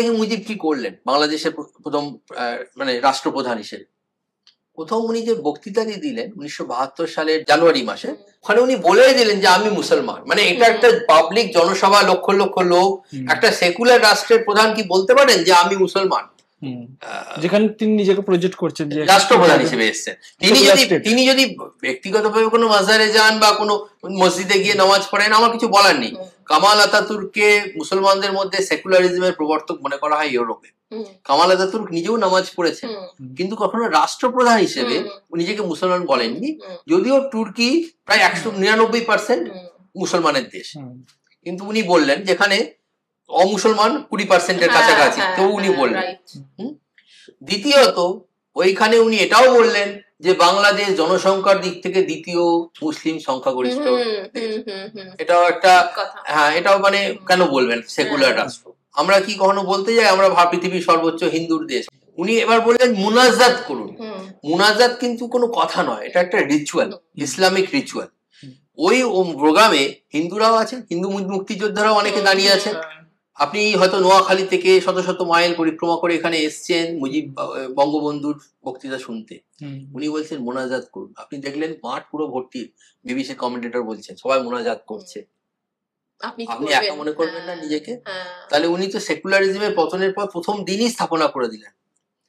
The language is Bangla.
দেখে মুজিব কি করলেন বাংলাদেশের প্রথম মানে রাষ্ট্রপ্রধান হিসেবে? প্রথম উনি যে বক্তৃতাটি দিলেন 1972 সালের জানুয়ারি মাসে, ওখানে উনি বলেই দিলেন যে আমি মুসলমান। মানে এটা একটা পাবলিক জনসভা, লক্ষ লক্ষ লোক, একটা সেকুলার রাষ্ট্রের প্রধান কি বলতে পারেন যে আমি মুসলমান? যেখানে তিনি নিজেকে প্রজেক্ট করছেন যে রাষ্ট্রপ্রধান হিসেবে এসেছেন। তিনি যদি ব্যক্তিগতভাবে কোনো মাজারে যান বা কোনো মসজিদে গিয়ে নামাজ পড়েন, আমার কিছু বলার নেই। কামাল আতাতুর্ককে মুসলমানদের মধ্যে সেকুলারিজমের প্রবর্তক মনে করা হয় ইউরোপে। কামাল আতাতুর্ক নিজেও নামাজ পড়েছেন, কিন্তু কখনো রাষ্ট্রপ্রধান হিসেবে নিজেকে মুসলমান বলেননি, যদিও তুর্কি প্রায় 199% মুসলমানের দেশ। কিন্তু উনি বললেন যেখানে অমুসলমান 20%-এর কাছাকাছি, তো উনি বললেন। দ্বিতীয়ত ওইখানে উনি এটাও বললেন যে বাংলাদেশ জনসংখ্যার দিক থেকে দ্বিতীয় মুসলিম সংখ্যাগরিষ্ঠ দেশ। এটাও একটা, হ্যাঁ, এটাও মানে কেন বলবেন সেকুলার রাষ্ট্র? আমরা কি কখনো বলতে যাই আমরা পৃথিবীর সর্বোচ্চ হিন্দুর দেশ? উনি এবার বললেন মুনাজাত করুন। মুনাজাত কিন্তু কোনো কথা নয়, এটা একটা রিচুয়াল, ইসলামিক রিচুয়াল। ওই প্রোগ্রামে হিন্দুরাও আছেন, হিন্দু মুক্তিযোদ্ধারাও অনেকে দাঁড়িয়ে আছেন। আপনি হয়তো নোয়াখালী থেকে শত শত মাইল পরিক্রমা করে এখানে এসছেন মুজিব বঙ্গবন্ধুর বক্তৃতা শুনতে। উনি বলছেন মোনাজাত করুন। আপনি দেখলেন মাঠ পুরো ভর্তি, বিবিসি কমেন্টেটর বলছেন সবাই মোনাজাত করছে। আপনি একা মনে করবেন না নিজেকে? তাহলে উনি তো সেকুলারিজমের পতনের পর প্রথম দিনই স্থাপনা করে দিলেন